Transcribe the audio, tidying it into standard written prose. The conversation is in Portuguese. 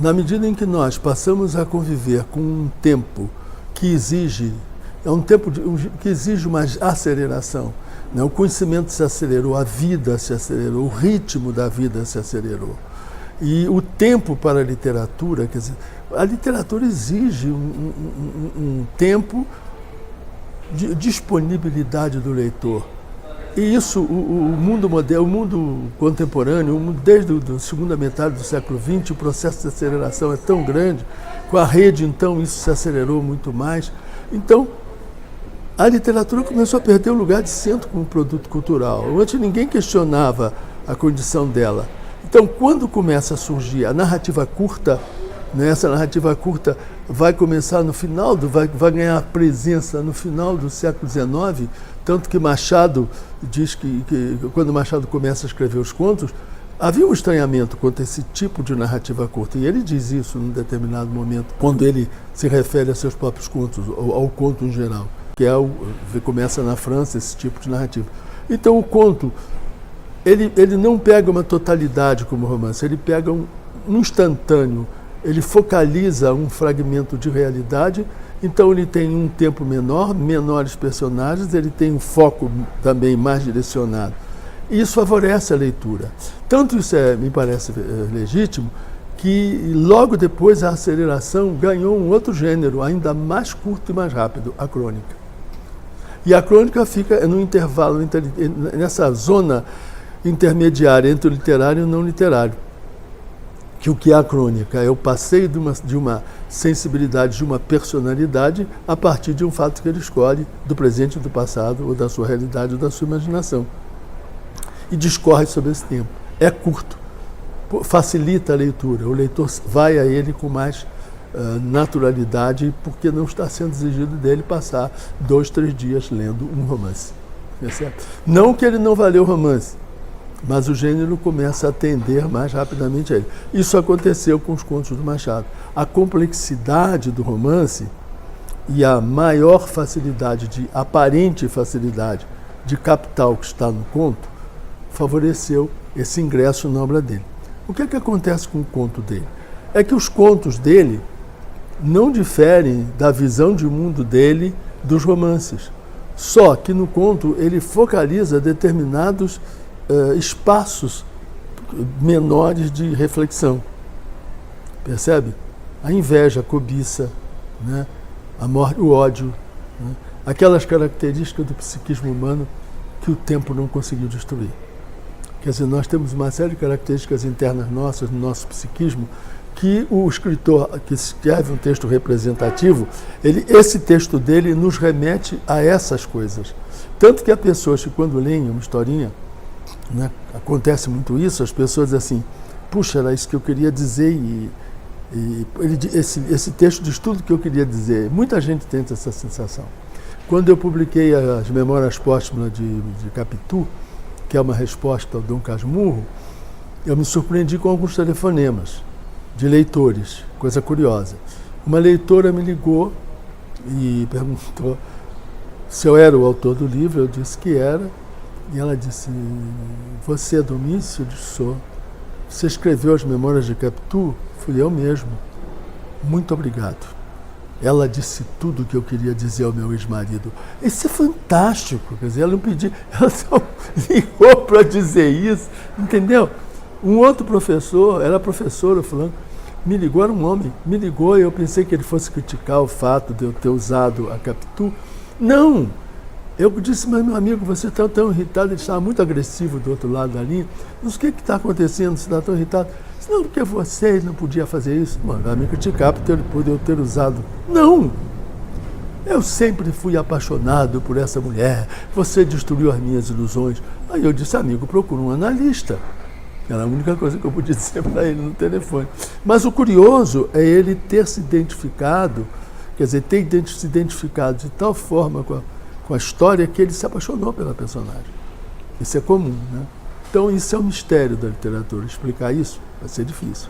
na medida em que nós passamos a conviver com um tempo que exige, que exige uma aceleração, né? O conhecimento se acelerou, a vida se acelerou, o ritmo da vida se acelerou. E o tempo para a literatura, quer dizer, a literatura exige um tempo de disponibilidade do leitor. E isso, o mundo moderno, o mundo contemporâneo, desde a segunda metade do século XX, o processo de aceleração é tão grande, com a rede, então, isso se acelerou muito mais. Então, a literatura começou a perder o lugar de centro como produto cultural. Antes ninguém questionava a condição dela. Então, quando começa a surgir a narrativa curta, né, essa narrativa curta vai começar no final, vai ganhar presença no final do século XIX, tanto que Machado diz que quando Machado começa a escrever os contos, havia um estranhamento quanto a esse tipo de narrativa curta. E ele diz isso num determinado momento, quando ele se refere a seus próprios contos, ao conto em geral, que começa na França esse tipo de narrativa. Então o conto, ele não pega uma totalidade como romance, ele pega um instantâneo, ele focaliza um fragmento de realidade, então ele tem um tempo menor, menores personagens, ele tem um foco também mais direcionado. E isso favorece a leitura. Tanto isso me parece legítimo, que logo depois a aceleração ganhou um outro gênero, ainda mais curto e mais rápido, a crônica. E a crônica fica no intervalo, nessa zona intermediária entre o literário e o não literário. Que o que é a crônica? É o passeio de uma sensibilidade, de uma personalidade, a partir de um fato que ele escolhe, do presente, do passado, ou da sua realidade, ou da sua imaginação. E discorre sobre esse tempo. É curto, facilita a leitura, o leitor vai a ele com mais naturalidade, porque não está sendo exigido dele passar 2, 3 dias lendo um romance. É certo? Não que ele não vá ler o romance, mas o gênero começa a atender mais rapidamente a ele. Isso aconteceu com os contos do Machado. A complexidade do romance e a maior facilidade, aparente facilidade de capital que está no conto, favoreceu esse ingresso na obra dele. O que é que acontece com o conto dele? É que os contos dele não diferem da visão de mundo dele dos romances. Só que no conto ele focaliza determinados espaços menores de reflexão. Percebe? A inveja, a cobiça, né? A morte, o ódio, né? Aquelas características do psiquismo humano que o tempo não conseguiu destruir. Quer dizer, nós temos uma série de características internas nossas, no nosso psiquismo, que o escritor que escreve um texto representativo, esse texto dele nos remete a essas coisas. Tanto que há pessoas que, quando leem uma historinha, né, acontece muito isso, as pessoas dizem assim, puxa, era isso que eu queria dizer, esse texto diz tudo que eu queria dizer. Muita gente tem essa sensação. Quando eu publiquei as Memórias Póstumas de Capitu, que é uma resposta ao Dom Casmurro, eu me surpreendi com alguns telefonemas de leitores, coisa curiosa. Uma leitora me ligou e perguntou se eu era o autor do livro, eu disse que era, e ela disse, você é Domício? Eu disse, sou. Você escreveu as Memórias de Capitu? Fui eu mesmo. Muito obrigado. Ela disse tudo o que eu queria dizer ao meu ex-marido. Isso é fantástico, quer dizer, ela não pediu, ela só ligou para dizer isso, entendeu? Um outro professor, era professor, falando, me ligou, era um homem, me ligou e eu pensei que ele fosse criticar o fato de eu ter usado a Capitu. Não! Eu disse, mas meu amigo, você está tão irritado, ele estava muito agressivo do outro lado da linha. Mas o que está acontecendo? Você está tão irritado? Disse, não, porque você não podia fazer isso. Mano, vai me criticar por eu ter usado. Não! Eu sempre fui apaixonado por essa mulher. Você destruiu as minhas ilusões. Aí eu disse, amigo, procura um analista. Era a única coisa que eu podia dizer para ele no telefone. Mas o curioso é ele ter se identificado, quer dizer, ter se identificado de tal forma com a história que ele se apaixonou pela personagem. Isso é comum, né? Então isso é um mistério da literatura. Explicar isso vai ser difícil.